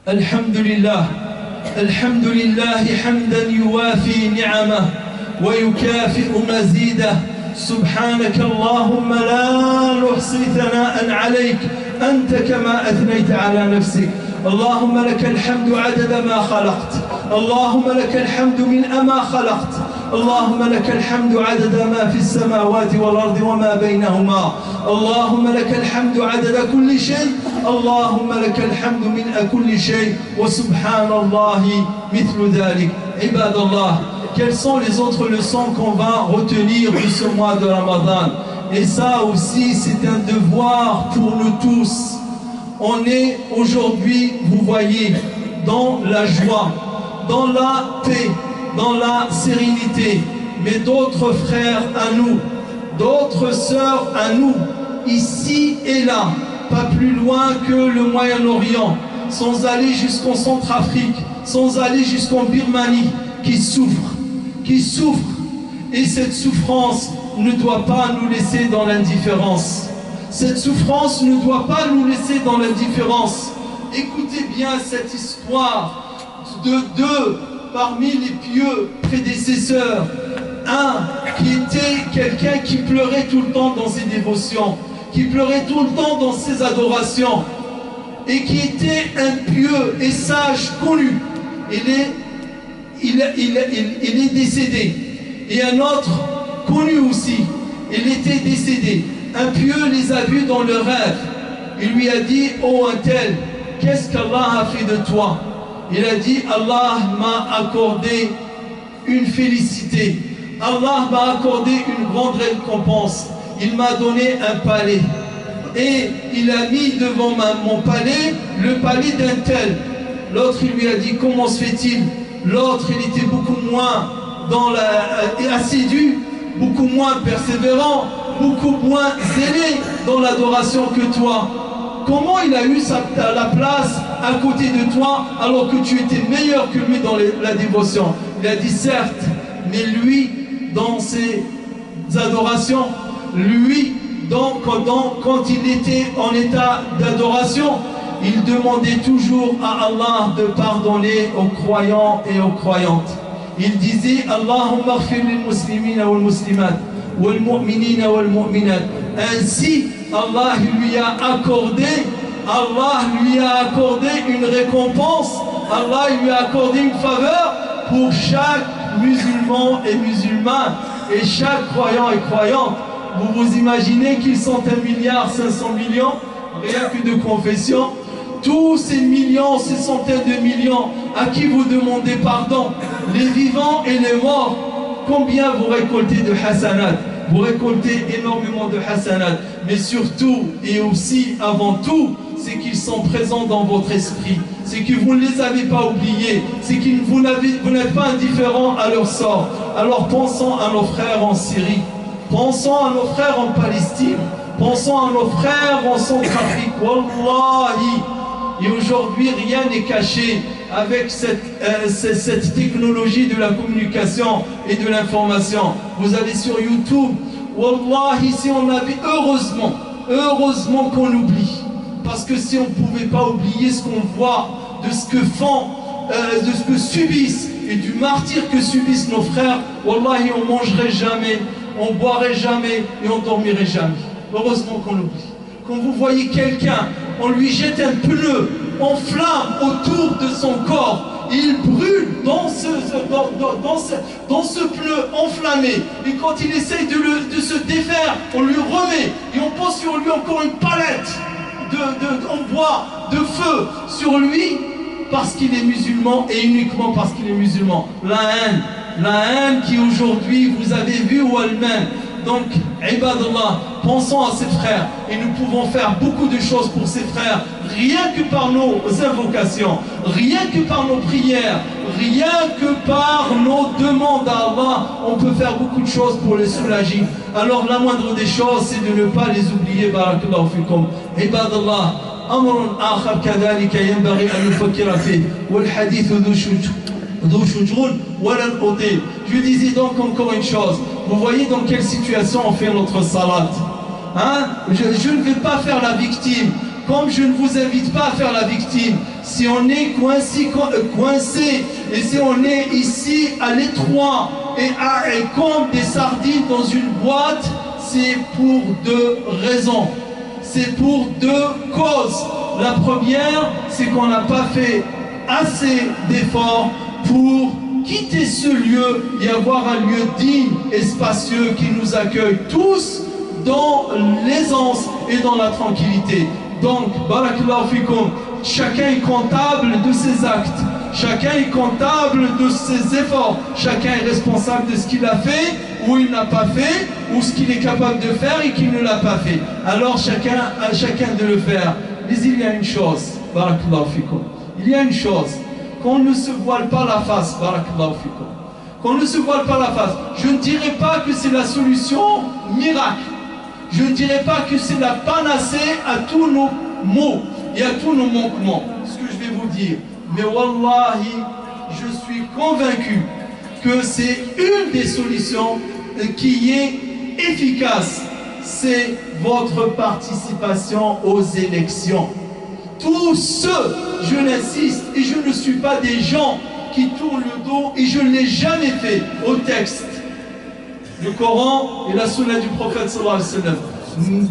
الحمد لله الحمد لله حمدا يوافي نعمه ويكافئ مزيده سبحانك اللهم لا نحصي ثناء عليك أنت كما أثنيت على نفسك اللهم لك الحمد عدد ما خلقت اللهم لك الحمد ملء ما خلقت اللهم لك الحمد عدد ما في السماوات والأرض وما بينهما اللهم لك الحمد عدد كل شيء اللهم لك الحمد ملء كل شيء وسبحان الله مثل ذلك عباد الله. Quelles sont les autres leçons qu'on va retenir de ce mois de Ramadan? Et ça aussi c'est un devoir pour nous tous. On est aujourd'hui, vous voyez, dans la joie, dans la paix, dans la sérénité. Mais d'autres frères à nous, d'autres sœurs à nous, ici et là, pas plus loin que le Moyen-Orient, sans aller jusqu'en Centrafrique, sans aller jusqu'en Birmanie, qui souffrent. Et cette souffrance ne doit pas nous laisser dans l'indifférence. Cette souffrance ne doit pas nous laisser dans l'indifférence. Écoutez bien cette histoire de deux parmi les pieux prédécesseurs. Un qui était quelqu'un qui pleurait tout le temps dans ses dévotions, qui pleurait tout le temps dans ses adorations, et qui était un pieux et sage connu. Il est décédé. Et un autre connu aussi, il était décédé. Un pieux les a vus dans le rêve. Il lui a dit: oh un tel, qu'est-ce qu'Allah a fait de toi? Il a dit: Allah m'a accordé une félicité. Allah m'a accordé une grande récompense. Il m'a donné un palais. Et il a mis devant mon palais le palais d'un tel. L'autre, il lui a dit: comment se fait-il? L'autre, il était beaucoup moins assidu, beaucoup moins persévérant, beaucoup moins zélé dans l'adoration que toi. Comment il a eu la place à côté de toi alors que tu étais meilleur que lui dans la dévotion? Il a dit: certes, mais lui, dans ses adorations, lui, quand il était en état d'adoration, il demandait toujours à Allah de pardonner aux croyants et aux croyantes. Il disait: Allahumma ighfir lil muslimina wal muslimat wal mu'minina wal mu'minat. Ainsi, Allah lui a accordé une récompense, Allah lui a accordé une faveur pour chaque musulman et musulmane et chaque croyant et croyante. Vous vous imaginez qu'ils sont 1,5 milliard rien que de confession? Tous ces millions, ces centaines de millions, à qui vous demandez pardon, les vivants et les morts, combien vous récoltez de hasanat? Vous récoltez énormément de hasanat, mais surtout et aussi avant tout, c'est qu'ils sont présents dans votre esprit, c'est que vous ne les avez pas oubliés, c'est que vous n'êtes pas indifférents à leur sort. Alors pensons à nos frères en Syrie, pensons à nos frères en Palestine, pensons à nos frères en Centrafrique. Wallahi. Et aujourd'hui, rien n'est caché avec cette technologie de la communication et de l'information. Vous allez sur YouTube, Wallahi, si on avait, heureusement qu'on oublie. Parce que si on ne pouvait pas oublier ce qu'on voit, de ce que font, de ce que subissent et du martyre que subissent nos frères, Wallahi, on ne mangerait jamais, on ne boirait jamais et on ne dormirait jamais. Heureusement qu'on oublie. Quand vous voyez quelqu'un, on lui jette un pneu en flamme autour de son corps, et il brûle dans ce pneu enflammé, et quand il essaye de se défaire, on lui remet, et on pose sur lui encore une palette en bois, de feu sur lui, parce qu'il est musulman, et uniquement parce qu'il est musulman. La haine qui aujourd'hui, vous avez vu ou elle-même. Donc, ibadallah, pensons à ces frères et nous pouvons faire beaucoup de choses pour ces frères, rien que par nos invocations, rien que par nos prières, rien que par nos demandes à Allah, on peut faire beaucoup de choses pour les soulager. Alors la moindre des choses, c'est de ne pas les oublier. Barakallahu fikum. Ibadallah, amrun akhar kadhalika yanbaghi an nufakkira fihi wal hadith dhu shujun wa lan uti. Je disais donc encore une chose. Vous voyez dans quelle situation on fait notre salat, hein? Je ne vais pas faire la victime, comme je ne vous invite pas à faire la victime. si on est coincé et si on est ici à l'étroit et comme des sardines dans une boîte, c'est pour deux raisons. C'est pour deux causes. La première, c'est qu'on n'a pas fait assez d'efforts pour quitter ce lieu et avoir un lieu digne et spacieux qui nous accueille tous dans l'aisance et dans la tranquillité. Donc, barakallahu fikum, chacun est comptable de ses actes, chacun est comptable de ses efforts, chacun est responsable de ce qu'il a fait ou il n'a pas fait, ou ce qu'il est capable de faire et qu'il ne l'a pas fait. Alors chacun a chacun de le faire. Mais il y a une chose, barakallahu fikum, il y a une chose, qu'on ne se voile pas la face, barakallahu fikum, qu'on ne se voile pas la face. Je ne dirais pas que c'est la solution miracle. Je ne dirais pas que c'est la panacée à tous nos maux et à tous nos manquements, ce que je vais vous dire. Mais wallahi, je suis convaincu que c'est une des solutions qui est efficace. C'est votre participation aux élections. Tous ceux, je l'insiste, et je ne suis pas des gens qui tournent le dos, et je ne l'ai jamais fait au texte, le Coran et la sunna du prophète sallallahu alayhi wa sallam.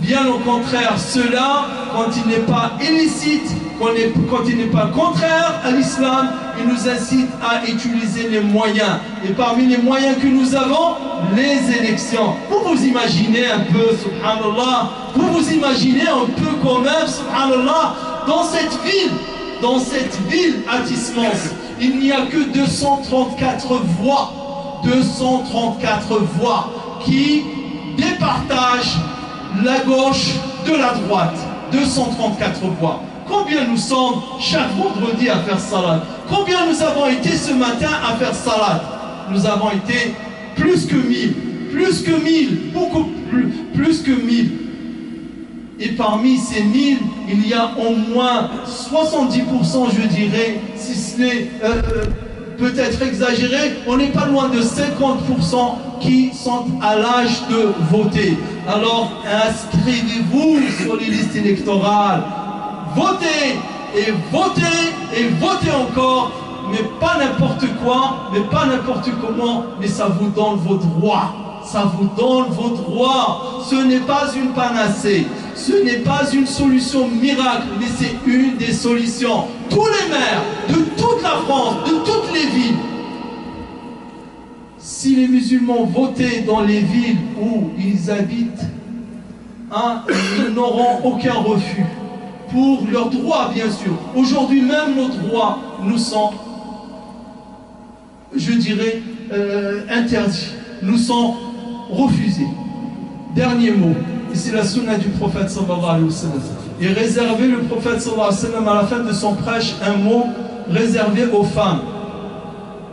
Bien au contraire, cela, quand il n'est pas illicite, quand il n'est pas contraire à l'islam, il nous incite à utiliser les moyens. Et parmi les moyens que nous avons, les élections. Vous vous imaginez un peu, subhanallah, vous vous imaginez un peu quand même, subhanallah, dans cette ville à Tismans, il n'y a que 234 voix. 234 voix qui départagent la gauche de la droite. 234 voix. Combien nous sommes chaque vendredi à faire salat? Combien nous avons été ce matin à faire salat? Nous avons été plus que 1000. Plus que 1000. Beaucoup plus que 1000. Et parmi ces 1000, il y a au moins 70%, je dirais, si ce n'est peut-être exagéré, on n'est pas loin de 50% qui sont à l'âge de voter. Alors inscrivez-vous sur les listes électorales. Votez et votez et votez encore, mais pas n'importe quoi, mais pas n'importe comment, mais ça vous donne vos droits. Ça vous donne vos droits. Ce n'est pas une panacée, ce n'est pas une solution miracle, mais c'est une des solutions. Tous les maires de toute la France, de toutes les villes, si les musulmans votaient dans les villes où ils habitent, ils n'auront aucun refus. Pour leurs droits, bien sûr. Aujourd'hui même, nos droits nous sont, je dirais, interdits. Nous sont refusés. Dernier mot, et c'est la sunna du prophète sallallahu alayhi wa sallam. Et réservé le prophète sallallahu alayhi wa sallam à la fin de son prêche un mot réservé aux femmes.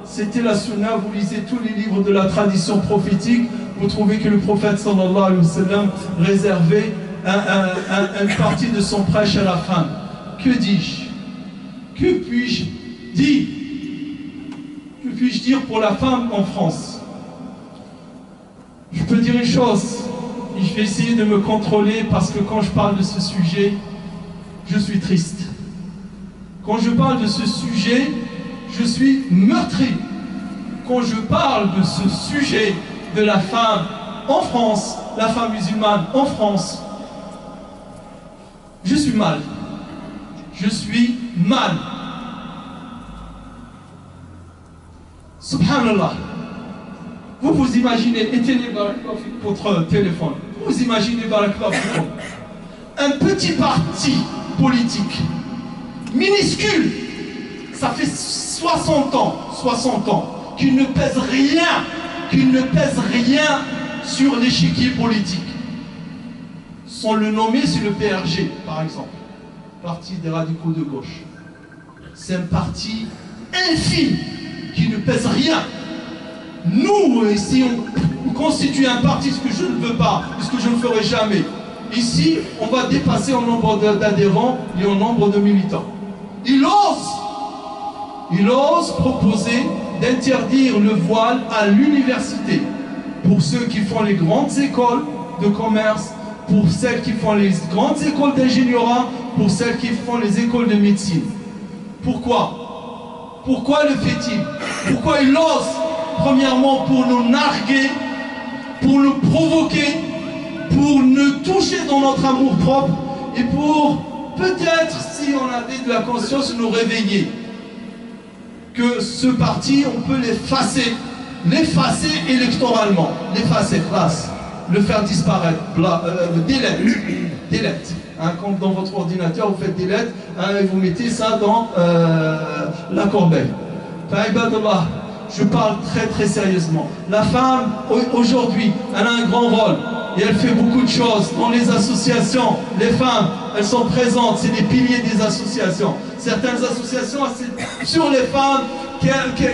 C'était la sunna, vous lisez tous les livres de la tradition prophétique, vous trouvez que le prophète sallallahu alayhi wa sallam réservait une partie de son prêche à la femme. Que dis-je? Que puis-je dire? Que puis-je dire pour la femme en France? Je peux dire une chose, et je vais essayer de me contrôler parce que quand je parle de ce sujet, je suis triste. Quand je parle de ce sujet, je suis meurtri. Quand je parle de ce sujet de la femme en France, la femme musulmane en France, je suis mal. Je suis mal. Subhanallah. Vous vous imaginez, éteignez votre téléphone. Vous imaginez un petit parti politique minuscule, ça fait 60 ans, qu'il ne pèse rien sur l'échiquier politique. Sans le nommer, c'est le PRG, par exemple, parti des radicaux de gauche. C'est un parti infime qui ne pèse rien. Nous, ici, on constitue un parti, ce que je ne veux pas, ce que je ne ferai jamais. Ici, on va dépasser en nombre d'adhérents et en nombre de militants. Il ose proposer d'interdire le voile à l'université pour ceux qui font les grandes écoles de commerce, pour celles qui font les grandes écoles d'ingénierat, pour celles qui font les écoles de médecine. Pourquoi? Pourquoi le fait-il? Pourquoi il ose? Premièrement, pour nous narguer, pour nous provoquer, pour nous toucher dans notre amour propre et pour peut-être, si on avait de la conscience, nous réveiller. Que ce parti, on peut l'effacer électoralement, l'effacer, place, le faire disparaître, delete. Hein, comme dans votre ordinateur, vous faites delete, hein, et vous mettez ça dans la corbeille. Fa'ibadallah, je parle très très sérieusement. La femme, aujourd'hui, elle a un grand rôle. Et elle fait beaucoup de choses dans les associations. Les femmes, elles sont présentes, c'est les piliers des associations. Certaines associations, c'est sur les femmes,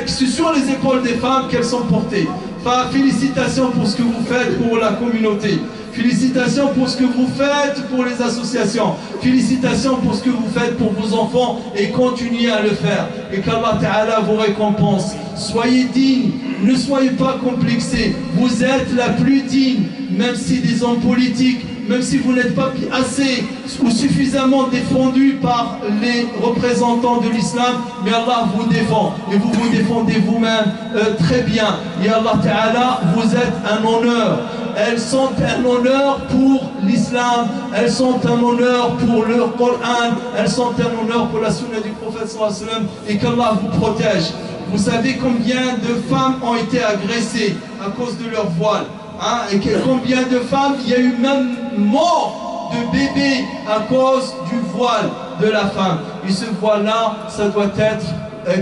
c'est sur les épaules des femmes qu'elles sont portées. Enfin, félicitations pour ce que vous faites pour la communauté. Félicitations pour ce que vous faites pour les associations. Félicitations pour ce que vous faites pour vos enfants et continuez à le faire. Et qu'Allah Ta'ala vous récompense. Soyez dignes, ne soyez pas complexés. Vous êtes la plus digne, même si des hommes politiques, même si vous n'êtes pas assez ou suffisamment défendus par les représentants de l'islam, mais Allah vous défend et vous vous défendez vous-même très bien. Et Allah Ta'ala, vous êtes un honneur. Elles sont un honneur pour l'islam, elles sont un honneur pour le Coran, elles sont un honneur pour la sunna du prophète sallallahu alayhi wa sallam, et qu'Allah vous protège. Vous savez combien de femmes ont été agressées à cause de leur voile, hein, et combien de femmes, il y a eu même mort de bébés à cause du voile de la femme. Et ce voile-là, ça doit être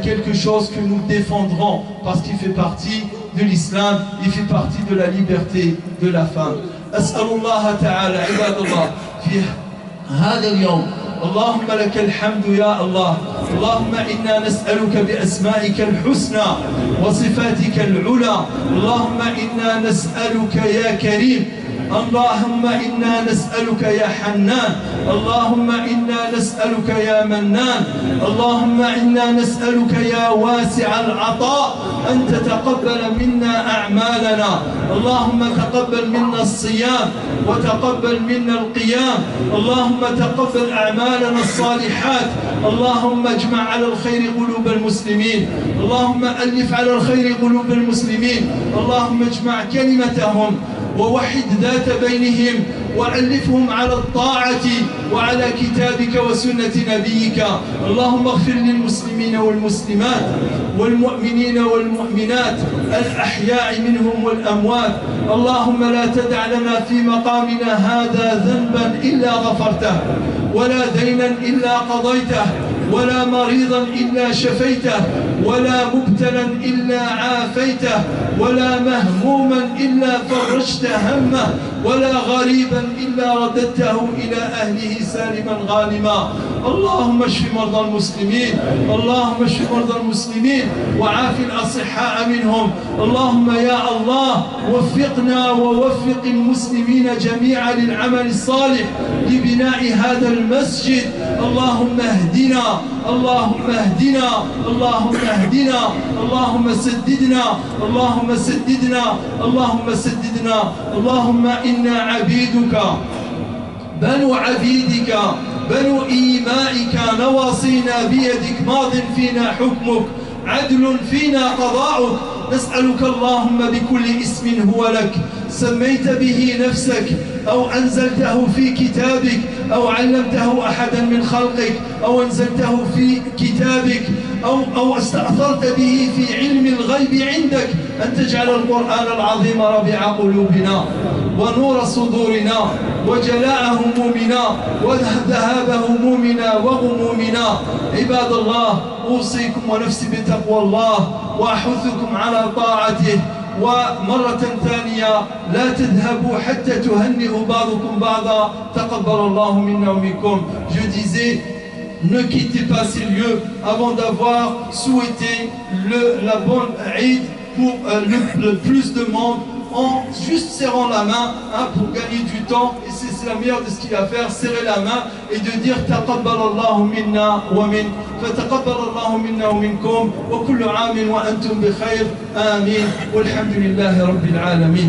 quelque chose que nous défendrons parce qu'il fait partie de l'islam, il fait partie de la liberté de la femme. As'alullah ta'ala, ibadallah, fi هذا اليوم اللهم لك الحمد يا الله. اللهم إنا نسألك بأسمائك الحسنى وصفاتك العلى. اللهم إنا نسألك يا كريم. اللهم إنا نسألك يا حنان. اللهم إنا نسألك يا منان. اللهم إنا نسألك يا واسع العطاء أن تتقبل منا أعمالنا. اللهم تقبل منا الصيام وتقبل منا القيام. اللهم تقبل أعمالنا الصالحات. اللهم اجمع على الخير قلوب المسلمين. اللهم ألف على الخير قلوب المسلمين. اللهم اجمع كلمتهم ووحد ذات بينهم وألفهم على الطاعة وعلى كتابك وسنة نبيك. اللهم اغفر للمسلمين والمسلمات والمؤمنين والمؤمنات الأحياء منهم والأموات. اللهم لا تدع لنا في مقامنا هذا ذنبا إلا غفرته، ولا دينا إلا قضيته، ولا مريضا إلا شفيته، ولا مبتلا إلا عافيته، ولا مهموما إلا فرجت همه، ولا غريبا إلا رددته إلى أهله سالما غانما. اللهم اشف مرضى المسلمين. اللهم اشف مرضى المسلمين وعاف الأصحاء منهم. اللهم يا الله وفقنا ووفق المسلمين جميعا للعمل الصالح لبناء هذا المسجد. اللهم اهدنا، اللهم اهدنا، اللهم اهدنا، اللهم سددنا، اللهم سددنا، اللهم سددنا. اللهم إنا عبيدك بنو عبيدك بنو إيمائك نواصينا بيدك ماض فينا حكمك عدل فينا قضاؤك. نسألك اللهم بكل اسم هو لك سميت به نفسك أو أنزلته في كتابك أو علمته أحدا من خلقك أو أنزلته في كتابك أو استأثرت به في علم الغيب عندك أن تجعل القرآن العظيم ربيع قلوبنا ونور صدورنا وجلاء همومنا وذهاب همومنا وغمومنا. عباد الله، أوصيكم ونفسي بتقوى الله وأحثكم على طاعته. ومرة ثانية لا تذهبوا حتى تهنئوا بعضكم بعضا. تقبل الله منا ومنكم. Je disais, ne quittez pas ces lieux avant d'avoir souhaité la bonne Eid pour le plus de monde, en juste serrant la main, hein, pour gagner du temps. Et c'est la meilleure de ce qu'il y a à faire, serrer la main et de dire taqabbal Allahu minna wa min, fataqabbal Allahu minna wa minkum wa kullu 'amin wa antum bi khair. Amin. Walhamdulillahi rabbil alamin.